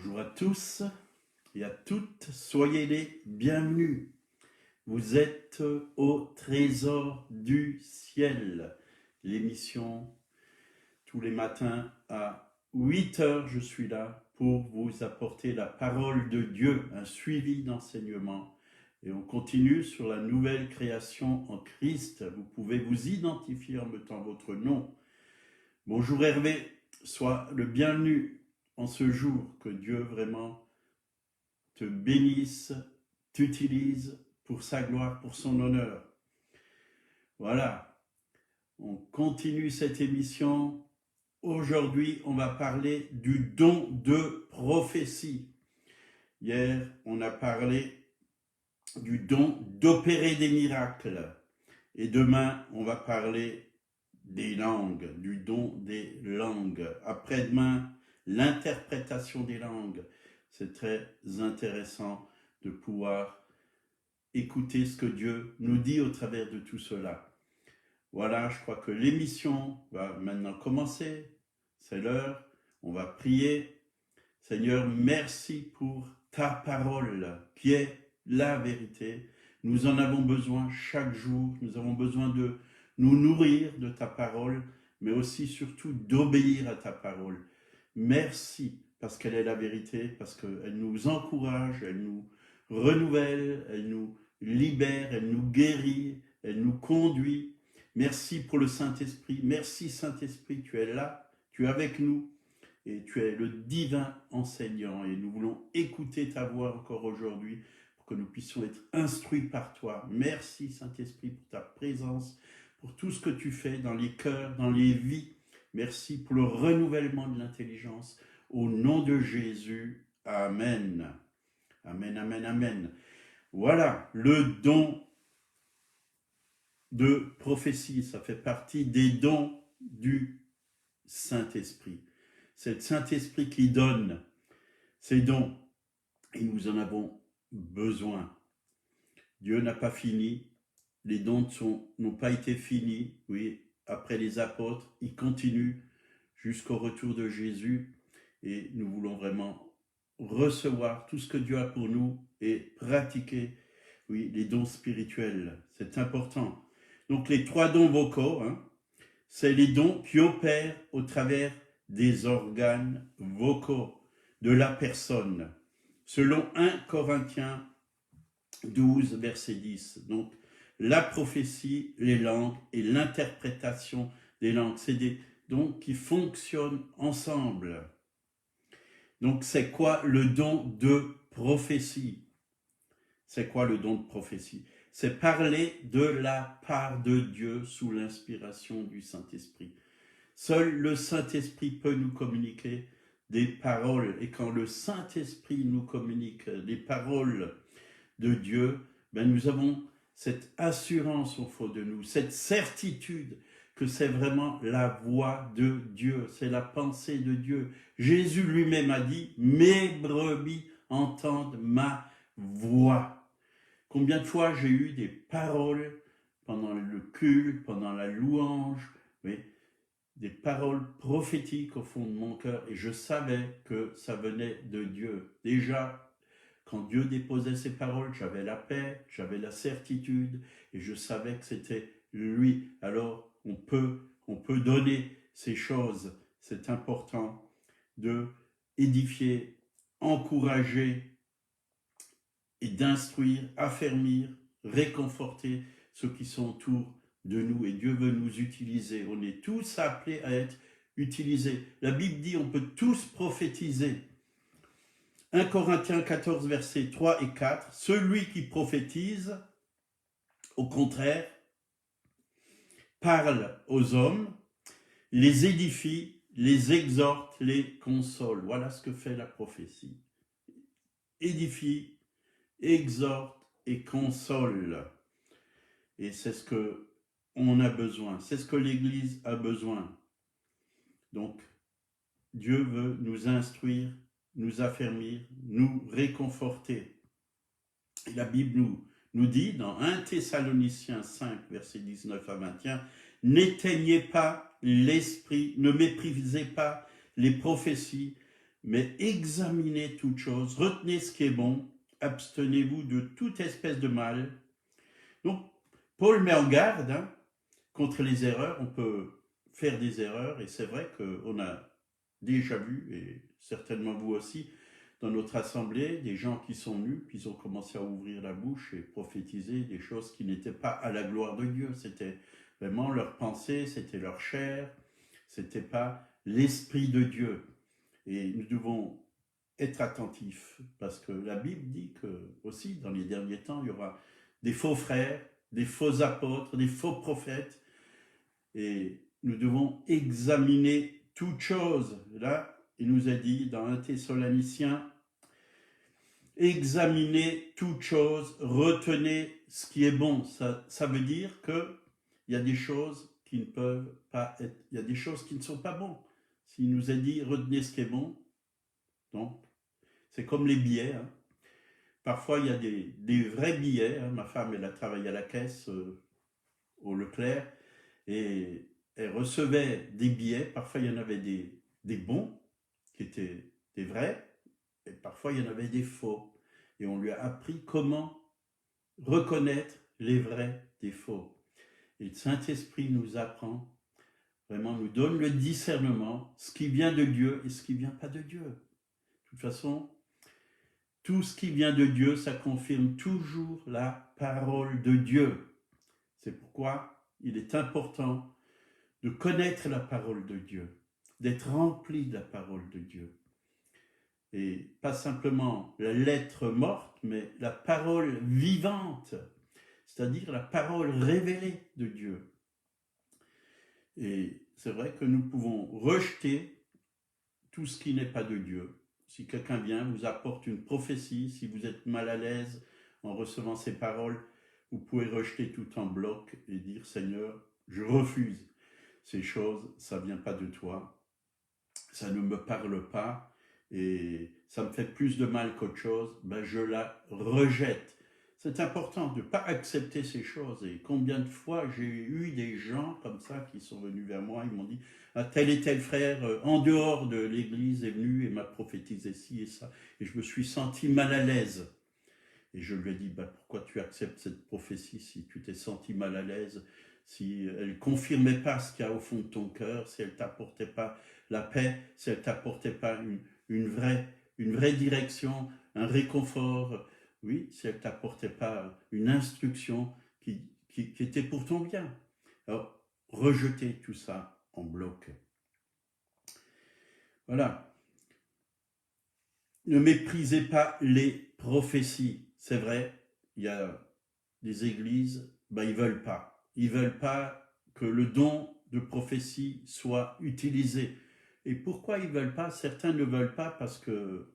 Bonjour à tous et à toutes, soyez les bienvenus. Vous êtes au Trésor du ciel, l'émission tous les matins à 8 heures. Je suis là pour vous apporter la parole de Dieu, un suivi d'enseignement. Et on continue sur la nouvelle création en Christ. Vous pouvez vous identifier en mettant votre nom. Bonjour Hervé, sois le bienvenu en ce jour, que Dieu vraiment te bénisse, t'utilise pour sa gloire, pour son honneur. Voilà, on continue cette émission. Aujourd'hui, on va parler du don de prophétie. Hier, on a parlé du don d'opérer des miracles. Et demain, on va parler des langues, du don des langues. Après-demain, l'interprétation des langues. C'est très intéressant de pouvoir écouter ce que Dieu nous dit au travers de tout cela. Voilà, je crois que l'émission va maintenant commencer. C'est l'heure, on va prier. Seigneur, merci pour ta parole qui est la vérité. Nous en avons besoin chaque jour. Nous avons besoin de nous nourrir de ta parole, mais aussi surtout d'obéir à ta parole. Merci parce qu'elle est la vérité, parce qu'elle nous encourage, elle nous renouvelle, elle nous libère, elle nous guérit, elle nous conduit. Merci pour le Saint-Esprit. Merci Saint-Esprit, tu es là, tu es avec nous et tu es le divin enseignant. Et nous voulons écouter ta voix encore aujourd'hui pour que nous puissions être instruits par toi. Merci Saint-Esprit pour ta présence, pour tout ce que tu fais dans les cœurs, dans les vies. Merci pour le renouvellement de l'intelligence. Au nom de Jésus, Amen. Amen, amen, amen. Voilà, le don de prophétie, ça fait partie des dons du Saint-Esprit. C'est le Saint-Esprit qui donne ces dons et nous en avons besoin. Dieu n'a pas fini, les dons n'ont pas été finis, oui, après les apôtres, ils continuent jusqu'au retour de Jésus et nous voulons vraiment recevoir tout ce que Dieu a pour nous et pratiquer, oui, les dons spirituels, c'est important. Donc les 3 dons vocaux, c'est les dons qui opèrent au travers des organes vocaux de la personne, selon 1 Corinthiens 12, verset 10. Donc, la prophétie, les langues et l'interprétation des langues, c'est des dons qui fonctionnent ensemble. Donc, c'est quoi le don de prophétie? C'est quoi le don de prophétie? C'est parler de la part de Dieu sous l'inspiration du Saint-Esprit. Seul le Saint-Esprit peut nous communiquer des paroles. Et quand le Saint-Esprit nous communique des paroles de Dieu, nous avons cette assurance au fond de nous, cette certitude que c'est vraiment la voix de Dieu, c'est la pensée de Dieu. Jésus lui-même a dit « Mes brebis entendent ma voix ». Combien de fois j'ai eu des paroles pendant le culte, pendant la louange, oui, des paroles prophétiques au fond de mon cœur, et je savais que ça venait de Dieu. Déjà, quand Dieu déposait ses paroles, j'avais la paix, j'avais la certitude, et je savais que c'était lui. Alors, on peut donner ces choses. C'est important de édifier, encourager et d'instruire, affermir, réconforter ceux qui sont autour de nous. Et Dieu veut nous utiliser. On est tous appelés à être utilisés. La Bible dit on peut tous prophétiser. 1 Corinthiens 14, versets 3 et 4. Celui qui prophétise, au contraire, parle aux hommes, les édifie, les exhorte, les console. Voilà ce que fait la prophétie. Édifie, exhorte et console. Et c'est ce qu'on a besoin. C'est ce que l'Église a besoin. Donc, Dieu veut nous instruire, nous affermir, nous réconforter. Et la Bible nous dit dans 1 Thessaloniciens 5, versets 19 à 21, « N'éteignez pas l'esprit, ne méprisez pas les prophéties, mais examinez toutes choses, retenez ce qui est bon, abstenez-vous de toute espèce de mal. Donc, Paul met en garde contre les erreurs. On peut faire des erreurs, et c'est vrai qu'on a déjà vu, et certainement vous aussi, dans notre assemblée, des gens qui sont nus, puis ils ont commencé à ouvrir la bouche et prophétiser des choses qui n'étaient pas à la gloire de Dieu. C'était vraiment leur pensée, c'était leur chair, c'était pas l'Esprit de Dieu. Et nous devons être attentifs, parce que la Bible dit que aussi, dans les derniers temps, il y aura des faux frères, des faux apôtres, des faux prophètes, et nous devons examiner toutes choses. Là, il nous a dit dans 1 Thessaloniciens, examinez toutes choses, retenez ce qui est bon. Ça veut dire que il y a des choses qui ne peuvent pas être, il y a des choses qui ne sont pas bonnes. S'il nous a dit retenez ce qui est bon, donc c'est comme les billets. Parfois il y a des vrais billets. Ma femme, elle a travaillé à la caisse au Leclerc, et elle recevait des billets. Parfois il y en avait des bons qui étaient des vrais, et parfois il y en avait des faux. Et on lui a appris comment reconnaître les vrais des faux. Et le Saint-Esprit nous apprend, vraiment nous donne le discernement, ce qui vient de Dieu et ce qui ne vient pas de Dieu. De toute façon, tout ce qui vient de Dieu, ça confirme toujours la parole de Dieu. C'est pourquoi il est important de connaître la parole de Dieu, d'être rempli de la parole de Dieu. Et pas simplement la lettre morte, mais la parole vivante, c'est-à-dire la parole révélée de Dieu. Et c'est vrai que nous pouvons rejeter tout ce qui n'est pas de Dieu. Si quelqu'un vient, vous apporte une prophétie, si vous êtes mal à l'aise en recevant ces paroles, vous pouvez rejeter tout en bloc et dire « Seigneur, je refuse ces choses, ça ne vient pas de toi, ça ne me parle pas, et ça me fait plus de mal qu'autre chose, ben je la rejette. » C'est important de ne pas accepter ces choses. Et combien de fois j'ai eu des gens comme ça qui sont venus vers moi, ils m'ont dit ah, tel et tel frère en dehors de l'église est venu et m'a prophétisé ci et ça. Et je me suis senti mal à l'aise. Et je lui ai dit, pourquoi tu acceptes cette prophétie si tu t'es senti mal à l'aise, si elle ne confirmait pas ce qu'il y a au fond de ton cœur, si elle ne t'apportait pas la paix, si elle ne t'apportait pas une vraie direction, un réconfort, oui, si elle ne t'apportait pas une instruction qui était pour ton bien. Alors, rejetez tout ça en bloc. Voilà. Ne méprisez pas les prophéties. C'est vrai, il y a des églises, ils veulent pas. Ils veulent pas que le don de prophétie soit utilisé. Et pourquoi ils veulent pas? Certains ne veulent pas parce que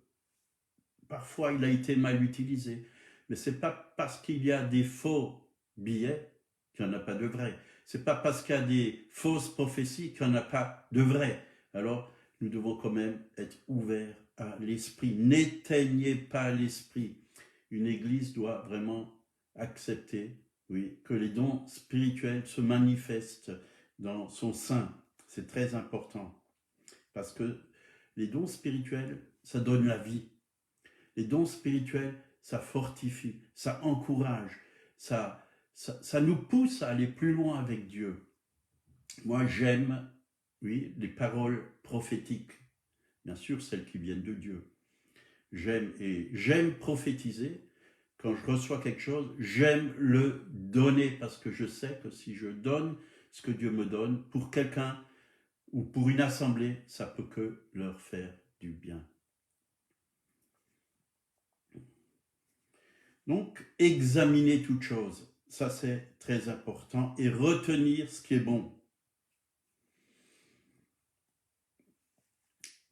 parfois il a été mal utilisé. Mais c'est pas parce qu'il y a des faux billets qu'il n'y en a pas de vrais. C'est pas parce qu'il y a des fausses prophéties qu'il n'y en a pas de vrais. Alors, nous devons quand même être ouverts à l'esprit. N'éteignez pas l'esprit. Une église doit vraiment accepter, oui, que les dons spirituels se manifestent dans son sein. C'est très important. Parce que les dons spirituels, ça donne la vie. Les dons spirituels, ça fortifie, ça encourage, ça nous pousse à aller plus loin avec Dieu. Moi, j'aime, oui, les paroles prophétiques. Bien sûr, celles qui viennent de Dieu. J'aime prophétiser. Quand je reçois quelque chose, j'aime le donner parce que je sais que si je donne ce que Dieu me donne pour quelqu'un ou pour une assemblée, ça peut que leur faire du bien. Donc, examiner toutes choses, ça c'est très important, et retenir ce qui est bon.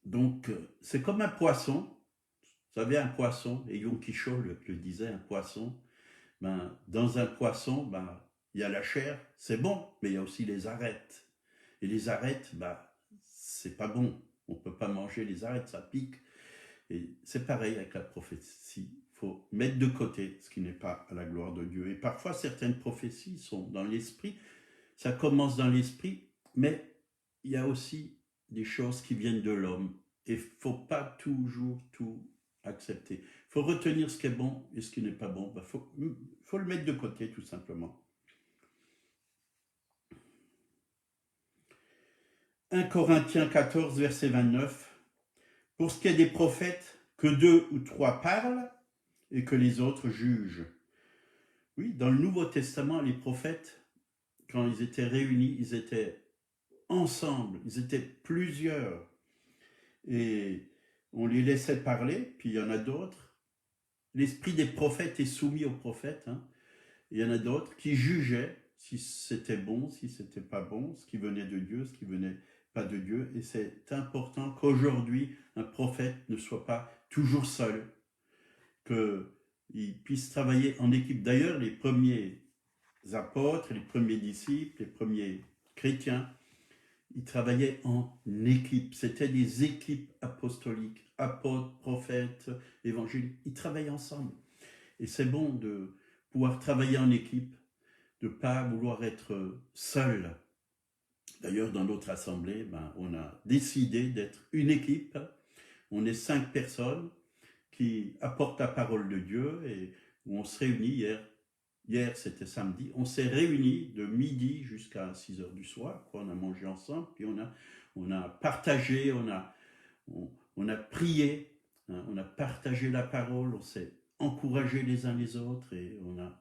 Donc, c'est comme un poisson. Vous savez, un poisson, et Don Quichotte le disait, un poisson, dans un poisson, il y a la chair, c'est bon, mais il y a aussi les arêtes. Et les arêtes, c'est pas bon. On ne peut pas manger les arêtes, ça pique. Et c'est pareil avec la prophétie. Il faut mettre de côté ce qui n'est pas à la gloire de Dieu. Et parfois, certaines prophéties sont dans l'esprit. Ça commence dans l'esprit, mais il y a aussi des choses qui viennent de l'homme. Et il ne faut pas toujours tout accepter. Il faut retenir ce qui est bon et ce qui n'est pas bon. Il faut le mettre de côté, tout simplement. 1 Corinthiens 14, verset 29. Pour ce qui est des prophètes, que 2 ou 3 parlent et que les autres jugent. Oui, dans le Nouveau Testament, les prophètes, quand ils étaient réunis, ils étaient ensemble, ils étaient plusieurs. Et on les laissait parler, puis il y en a d'autres. L'esprit des prophètes est soumis aux prophètes. Hein. Il y en a d'autres qui jugeaient si c'était bon, si c'était pas bon, ce qui venait de Dieu, ce qui venait pas de Dieu. Et c'est important qu'aujourd'hui, un prophète ne soit pas toujours seul, qu'il puisse travailler en équipe. D'ailleurs, les premiers apôtres, les premiers disciples, les premiers chrétiens, ils travaillaient en équipe. C'était des équipes apostoliques, apôtres, prophètes, évangéliques. Ils travaillaient ensemble. Et c'est bon de pouvoir travailler en équipe, de ne pas vouloir être seul. D'ailleurs, dans notre assemblée, on a décidé d'être une équipe. On est 5 personnes qui apportent la parole de Dieu et où on se réunit hier c'était samedi, on s'est réunis de midi jusqu'à 6 heures du soir, on a mangé ensemble, puis on a partagé, on a prié, hein, on a partagé la parole, on s'est encouragé les uns les autres et on a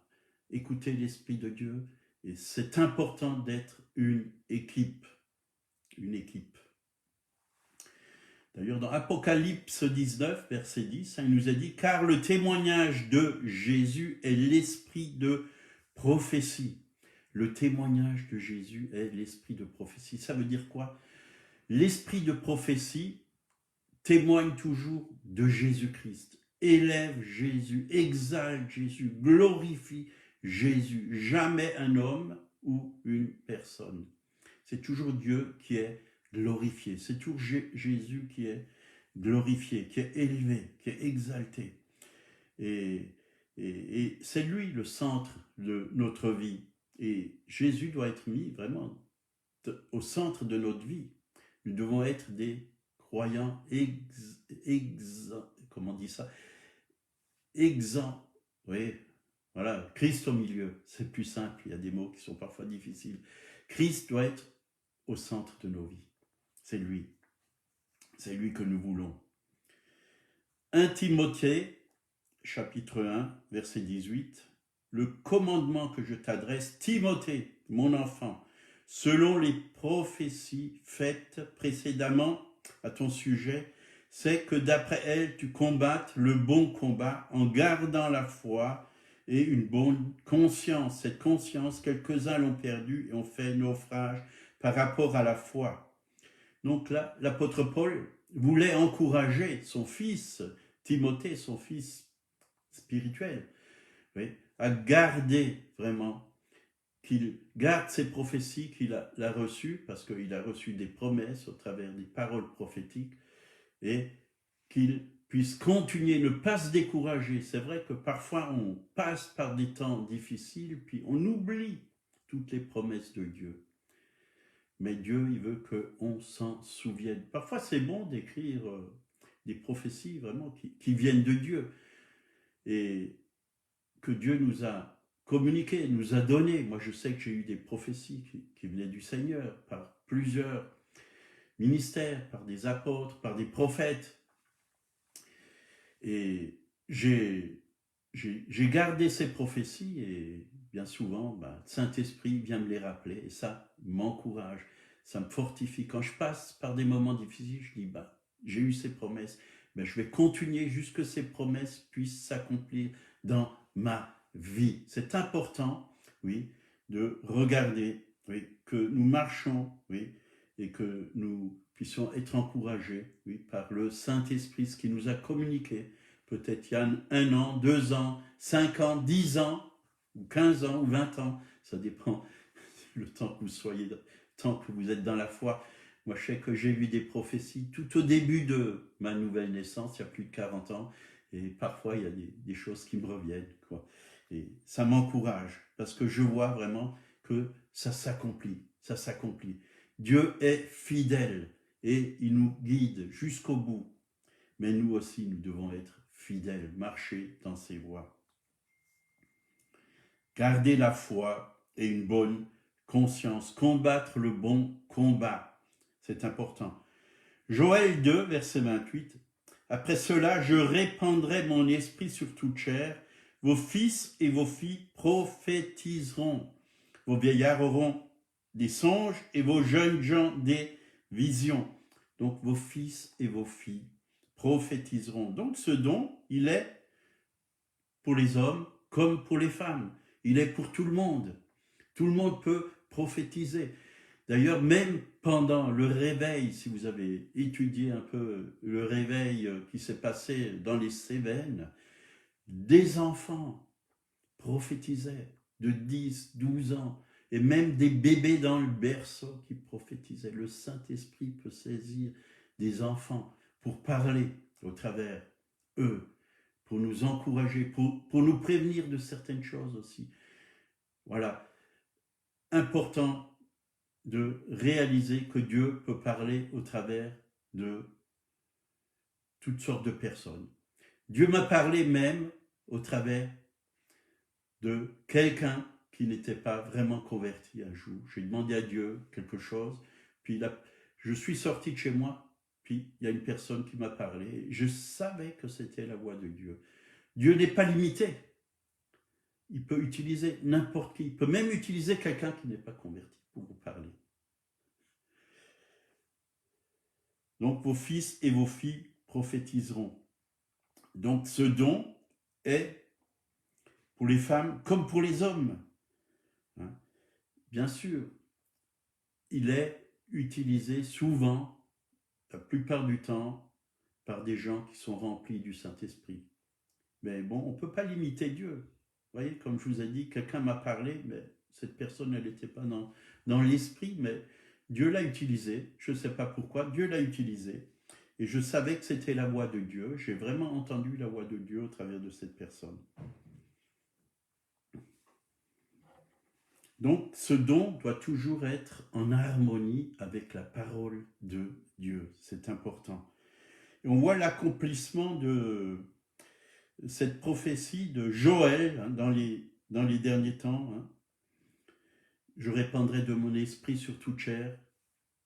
écouté l'Esprit de Dieu. Et c'est important d'être une équipe. Une équipe. D'ailleurs, dans Apocalypse 19, verset 10, il nous a dit « Car le témoignage de Jésus est l'esprit de prophétie. » Le témoignage de Jésus est l'esprit de prophétie. Ça veut dire quoi? L'esprit de prophétie témoigne toujours de Jésus-Christ, élève Jésus, exalte Jésus, glorifie Jésus. Jamais un homme ou une personne. C'est toujours Dieu qui est glorifié. C'est toujours Jésus qui est glorifié, qui est élevé, qui est exalté. Et c'est lui le centre de notre vie. Et Jésus doit être mis vraiment au centre de notre vie. Nous devons être des croyants comment on dit ça? Exempts. Oui, voilà, Christ au milieu. C'est plus simple, il y a des mots qui sont parfois difficiles. Christ doit être au centre de nos vies. C'est lui que nous voulons. 1 Timothée, chapitre 1, verset 18. Le commandement que je t'adresse, Timothée, mon enfant, selon les prophéties faites précédemment à ton sujet, c'est que d'après elles, tu combattes le bon combat en gardant la foi et une bonne conscience. Cette conscience, quelques-uns l'ont perdue et ont fait naufrage par rapport à la foi. Donc là, l'apôtre Paul voulait encourager son fils, Timothée, son fils spirituel, oui, à garder vraiment, qu'il garde ces prophéties qu'il a reçues, parce qu'il a reçu des promesses au travers des paroles prophétiques, et qu'il puisse continuer, ne pas se décourager. C'est vrai que parfois on passe par des temps difficiles, puis on oublie toutes les promesses de Dieu. Mais Dieu, il veut qu'on s'en souvienne. Parfois, c'est bon d'écrire des prophéties vraiment qui viennent de Dieu et que Dieu nous a communiquées, nous a données. Moi, je sais que j'ai eu des prophéties qui venaient du Seigneur par plusieurs ministères, par des apôtres, par des prophètes. Et j'ai gardé ces prophéties et bien souvent, le Saint-Esprit vient me les rappeler et ça m'encourage, ça me fortifie. Quand je passe par des moments difficiles, je dis, j'ai eu ces promesses, je vais continuer jusqu'à ce que ces promesses puissent s'accomplir dans ma vie. C'est important, oui, de regarder, oui, que nous marchons, oui, et que nous puissions être encouragés, oui, par le Saint-Esprit, ce qui nous a communiqué, peut-être il y a 1 an, 2 ans, 5 ans, 10 ans, ou 15 ans, ou 20 ans, ça dépend le temps que vous soyez, le temps que vous êtes dans la foi. Moi, je sais que j'ai vu des prophéties tout au début de ma nouvelle naissance, il y a plus de 40 ans, et parfois il y a des choses qui me reviennent, quoi. Et ça m'encourage, parce que je vois vraiment que ça s'accomplit, ça s'accomplit. Dieu est fidèle, et il nous guide jusqu'au bout. Mais nous aussi, nous devons être fidèles, marcher dans ses voies. Garder la foi et une bonne conscience, combattre le bon combat, c'est important. Joël 2, verset 28. Après cela, je répandrai mon esprit sur toute chair. Vos fils et vos filles prophétiseront. Vos vieillards auront des songes et vos jeunes gens des visions. Donc vos fils et vos filles prophétiseront. Donc ce don, il est pour les hommes comme pour les femmes. Il est pour tout le monde. Tout le monde peut prophétiser. D'ailleurs, même pendant le réveil, si vous avez étudié un peu le réveil qui s'est passé dans les Cévennes, des enfants prophétisaient de 10, 12 ans, et même des bébés dans le berceau qui prophétisaient. Le Saint-Esprit peut saisir des enfants pour parler au travers eux, pour nous encourager, pour nous prévenir de certaines choses aussi. Voilà, important de réaliser que Dieu peut parler au travers de toutes sortes de personnes. Dieu m'a parlé même au travers de quelqu'un qui n'était pas vraiment converti un jour. J'ai demandé à Dieu quelque chose, puis je suis sorti de chez moi, puis il y a une personne qui m'a parlé. Je savais que c'était la voix de Dieu. Dieu n'est pas limité. Il peut utiliser n'importe qui. Il peut même utiliser quelqu'un qui n'est pas converti pour vous parler. Donc vos fils et vos filles prophétiseront. Donc ce don est pour les femmes comme pour les hommes. Hein? Bien sûr, il est utilisé souvent, la plupart du temps, par des gens qui sont remplis du Saint-Esprit. Mais bon, on ne peut pas limiter Dieu. Vous voyez, comme je vous ai dit, quelqu'un m'a parlé, mais cette personne, elle n'était pas dans l'esprit, mais Dieu l'a utilisé. Je ne sais pas pourquoi, Dieu l'a utilisé. Et je savais que c'était la voix de Dieu. J'ai vraiment entendu la voix de Dieu au travers de cette personne. Donc, ce don doit toujours être en harmonie avec la parole de Dieu. C'est important. Et on voit l'accomplissement de cette prophétie de Joël hein, dans les derniers temps. Hein. Je répandrai de mon esprit sur toute chair.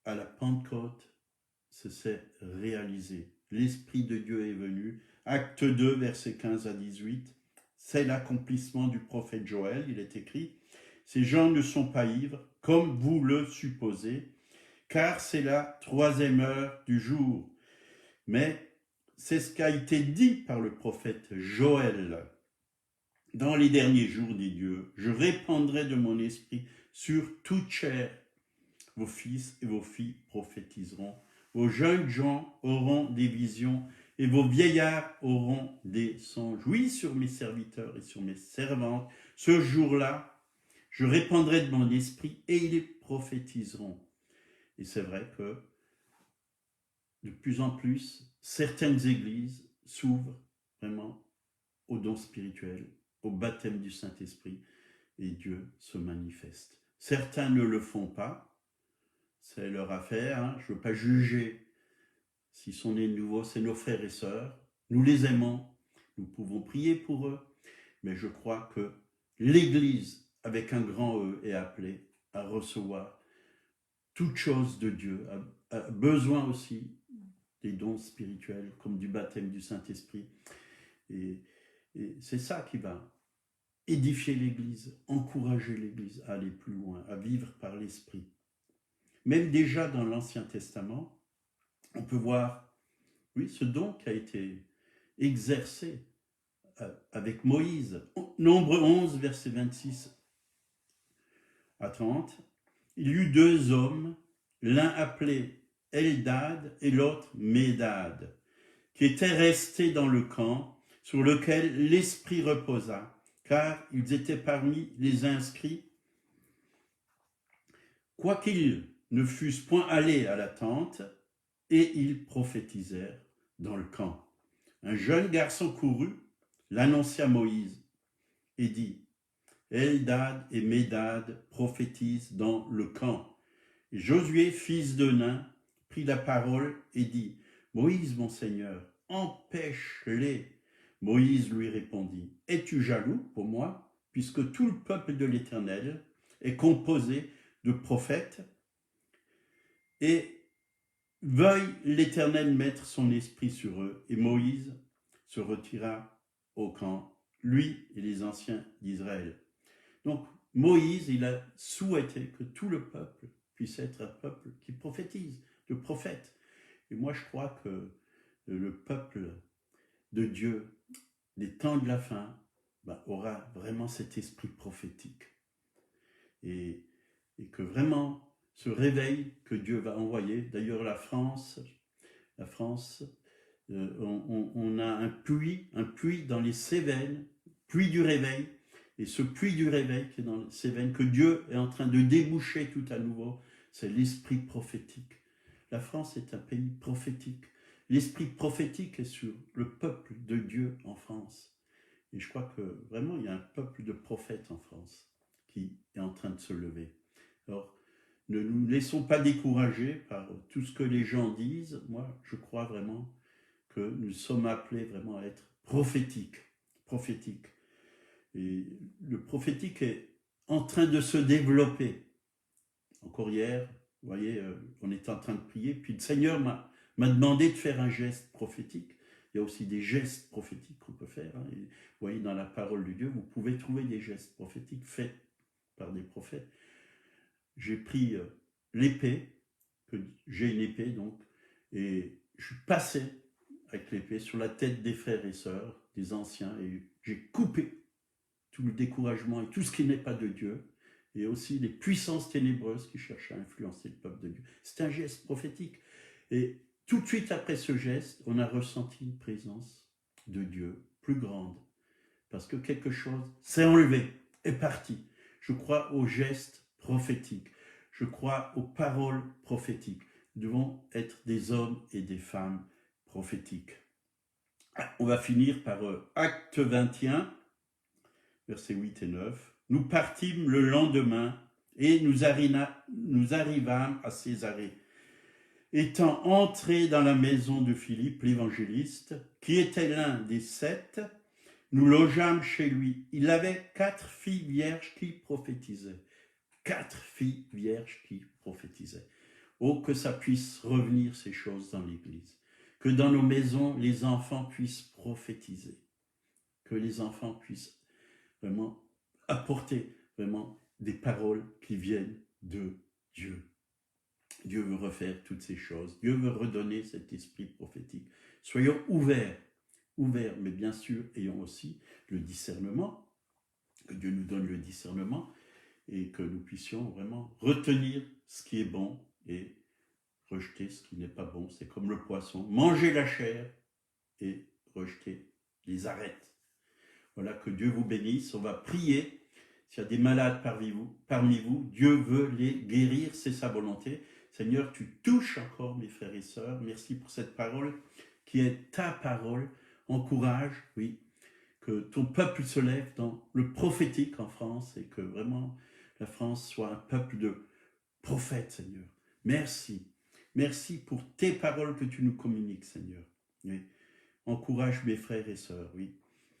À la Pentecôte, ça s'est réalisé. L'Esprit de Dieu est venu. Acte 2, versets 15 à 18. C'est l'accomplissement du prophète Joël. Il est écrit « Ces gens ne sont pas ivres, comme vous le supposez, car c'est la 3e heure du jour. » Mais c'est ce qui a été dit par le prophète Joël. « Dans les derniers jours, dit Dieu, je répandrai de mon esprit sur toute chair. Vos fils et vos filles prophétiseront. Vos jeunes gens auront des visions et vos vieillards auront des songes. Oui, sur mes serviteurs et sur mes servantes, ce jour-là, je répandrai de mon esprit et ils prophétiseront. » Et c'est vrai que de plus en plus, certaines églises s'ouvrent vraiment aux dons spirituels, au baptême du Saint-Esprit, et Dieu se manifeste. Certains ne le font pas, c'est leur affaire, hein. Je ne veux pas juger s'ils sont nés de nouveau, c'est nos frères et sœurs, nous les aimons, nous pouvons prier pour eux, mais je crois que l'Église, avec un grand E, est appelée à recevoir toute chose de Dieu, a besoin aussi des dons spirituels, comme du baptême du Saint-Esprit. Et c'est ça qui va édifier l'Église, encourager l'Église à aller plus loin, à vivre par l'Esprit. Même déjà dans l'Ancien Testament, on peut voir, oui, ce don qui a été exercé avec Moïse. Nombre 11, verset 26 à 30. Il y eut 2 hommes, l'un appelé Eldad et l'autre Médad, qui étaient restés dans le camp sur lequel l'Esprit reposa, car ils étaient parmi les inscrits, quoiqu'ils ne fussent point allés à la tente, et ils prophétisèrent dans le camp. Un jeune garçon courut, l'annonça à Moïse, et dit « Eldad et Médad prophétisent dans le camp. » Et Josué, fils de Nun, prit la parole et dit, « Moïse, mon Seigneur, empêche-les. » Moïse lui répondit, « Es-tu jaloux pour moi, puisque tout le peuple de l'Éternel est composé de prophètes, et veuille l'Éternel mettre son esprit sur eux. » Et Moïse se retira au camp, lui et les anciens d'Israël. Donc Moïse, il a souhaité que tout le peuple puisse être un peuple qui prophétise, de prophètes. Et moi, je crois que le peuple de Dieu, des temps de la fin, aura vraiment cet esprit prophétique. Et que vraiment, ce réveil que Dieu va envoyer, d'ailleurs la France, on a un puits dans les Cévennes, puits du réveil, et ce puits du réveil qui est dans les Cévennes, que Dieu est en train de déboucher tout à nouveau, c'est l'esprit prophétique. La France est un pays prophétique. L'esprit prophétique est sur le peuple de Dieu en France. Et je crois que vraiment, il y a un peuple de prophètes en France qui est en train de se lever. Alors, ne nous laissons pas décourager par tout ce que les gens disent. Moi, je crois vraiment que nous sommes appelés vraiment à être prophétiques. Et le prophétique est en train de se développer. Encore hier, vous voyez, on était en train de prier, puis le Seigneur m'a demandé de faire un geste prophétique. Il y a aussi des gestes prophétiques qu'on peut faire. Et vous voyez, dans la parole de Dieu, vous pouvez trouver des gestes prophétiques faits par des prophètes. J'ai pris l'épée, j'ai une épée donc, et je suis passé avec l'épée sur la tête des frères et sœurs, des anciens, et j'ai coupé tout le découragement et tout ce qui n'est pas de Dieu, et aussi les puissances ténébreuses qui cherchent à influencer le peuple de Dieu. C'est un geste prophétique. Et tout de suite après ce geste, on a ressenti une présence de Dieu plus grande, parce que quelque chose s'est enlevé, est parti. Je crois aux gestes prophétiques. Je crois aux paroles prophétiques. Nous devons être des hommes et des femmes prophétiques. On va finir par Acte 21, versets 8 et 9. Nous partîmes le lendemain et nous arrivâmes à Césarée. Étant entrés dans la maison de Philippe, l'évangéliste, qui était l'un des 7, nous logeâmes chez lui. Il avait 4 filles vierges qui prophétisaient. 4 filles vierges qui prophétisaient. Oh, que ça puisse revenir ces choses dans l'Église. Que dans nos maisons, les enfants puissent prophétiser. Que les enfants puissent vraiment apporter vraiment des paroles qui viennent de Dieu. Dieu veut refaire toutes ces choses. Dieu veut redonner cet esprit prophétique. Soyons ouverts, mais bien sûr, ayons aussi le discernement, que Dieu nous donne le discernement et que nous puissions vraiment retenir ce qui est bon et rejeter ce qui n'est pas bon. C'est comme le poisson, manger la chair et rejeter les arêtes. Voilà, que Dieu vous bénisse. On va prier. S'il y a des malades parmi vous, Dieu veut les guérir, c'est sa volonté. Seigneur, tu touches encore mes frères et sœurs. Merci pour cette parole qui est ta parole. Encourage, oui, que ton peuple se lève dans le prophétique en France et que vraiment la France soit un peuple de prophètes, Seigneur. Merci. Merci pour tes paroles que tu nous communiques, Seigneur. Oui. Encourage mes frères et sœurs, oui.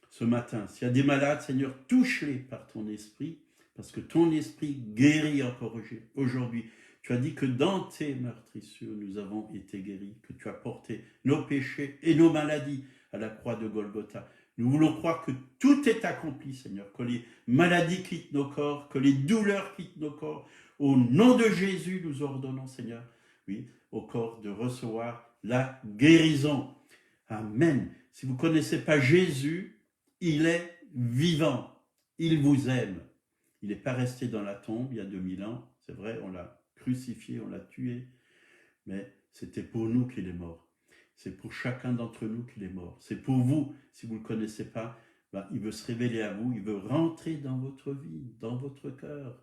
Ce matin, s'il y a des malades, Seigneur, touche-les par ton esprit, parce que ton esprit guérit encore aujourd'hui. Tu as dit que dans tes meurtrissures, nous avons été guéris, que tu as porté nos péchés et nos maladies à la croix de Golgotha. Nous voulons croire que tout est accompli, Seigneur, que les maladies quittent nos corps, que les douleurs quittent nos corps. Au nom de Jésus, nous ordonnons, Seigneur, oui, au corps de recevoir la guérison. Amen. Si vous ne connaissez pas Jésus, il est vivant. Il vous aime. Il n'est pas resté dans la tombe il y a 2000 ans. C'est vrai, on l'a crucifié, on l'a tué. Mais c'était pour nous qu'il est mort. C'est pour chacun d'entre nous qu'il est mort. C'est pour vous, si vous ne le connaissez pas, il veut se révéler à vous. Il veut rentrer dans votre vie, dans votre cœur.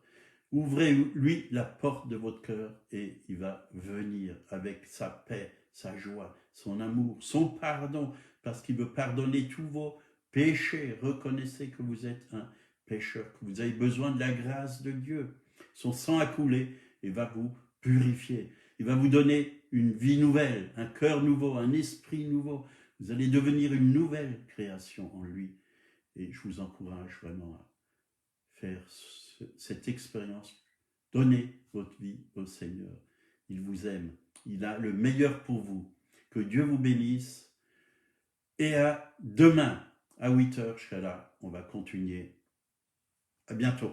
Ouvrez-lui la porte de votre cœur et il va venir avec sa paix, sa joie, son amour, son pardon, parce qu'il veut pardonner tous vos péchés. Reconnaissez que vous êtes un pécheur, que vous avez besoin de la grâce de Dieu. Son sang a coulé et va vous purifier. Il va vous donner une vie nouvelle, un cœur nouveau, un esprit nouveau. Vous allez devenir une nouvelle création en lui. Et je vous encourage vraiment à faire cette expérience. Donnez votre vie au Seigneur. Il vous aime. Il a le meilleur pour vous. Que Dieu vous bénisse. Et à demain, à 8h, je serai là. On va continuer. À bientôt.